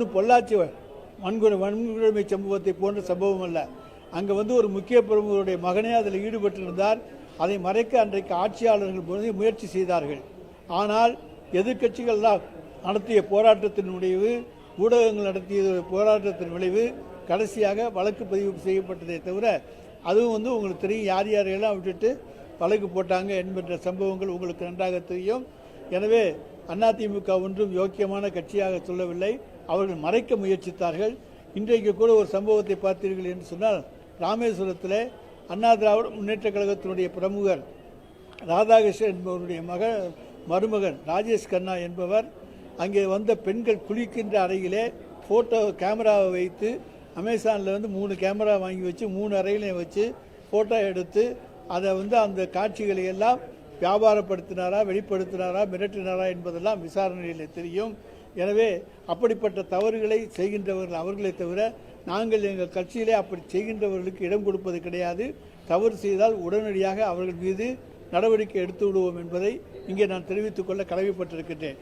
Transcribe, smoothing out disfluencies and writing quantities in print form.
ஒன்றும் பொள்ளாச்சி வன்கொடுமை சம்பவத்தை போன்ற சம்பவம் அல்ல. அங்கே ஒரு முக்கிய பிரமுகருடைய மகனே அதில் ஈடுபட்டிருந்தார். அதை மறைக்க அன்றைக்கு ஆட்சியாளர்கள் முயற்சி செய்தார்கள். ஆனால் எதிர்க்கட்சிகள்லாம் நடத்திய போராட்டத்தின் விளைவு, ஊடகங்கள் நடத்திய போராட்டத்தின் விளைவு கடைசியாக வழக்கு பதிவு செய்யப்பட்டதை தவிர, அதுவும் உங்களுக்கு தெரியும் யார் யாரையெல்லாம் விட்டுட்டு வழக்கு போட்டாங்க என்கின்ற சம்பவங்கள் உங்களுக்கு நன்றாக தெரியும். எனவே அதிமுக ஒன்றும் யோக்கியமான கட்சியாக சொல்லவில்லை, அவர்கள் மறைக்க முயற்சித்தார்கள். இன்றைக்கு கூட ஒரு சம்பவத்தை பார்த்தீர்கள் என்று சொன்னால், ராமேஸ்வரத்தில் அண்ணா திராவிட முன்னேற்ற கழகத்தினுடைய பிரமுகர் ராதாகிருஷ்ணன் என்பவருடைய மருமகன் ராஜேஷ் கண்ணா என்பவர் அங்கே வந்த பெண்கள் குளிக்கின்ற அறையிலே கேமராவை வைத்து அமேசானில் 3 கேமரா வாங்கி வச்சு 3 அறையிலையும் வச்சு ஃபோட்டோ எடுத்து அதை அந்த காட்சிகளை எல்லாம் வியாபாரப்படுத்தினாரா, வெளிப்படுத்தினாரா, மிரட்டினாரா என்பதெல்லாம் விசாரணையில் தெரியும். எனவே அப்படிப்பட்ட தவறுகளை செய்கின்றவர்கள் அவர்களை தவிர நாங்கள் எங்கள் கட்சியிலே அப்படி செய்கின்றவர்களுக்கு இடம் கொடுப்பது கிடையாது. தவறு செய்தால் உடனடியாக அவர்கள் மீது நடவடிக்கை எடுத்து விடுவோம் என்பதை இங்கே நான் தெரிவித்துக் கொள்ள கடமைப்பட்டிருக்கின்றேன்.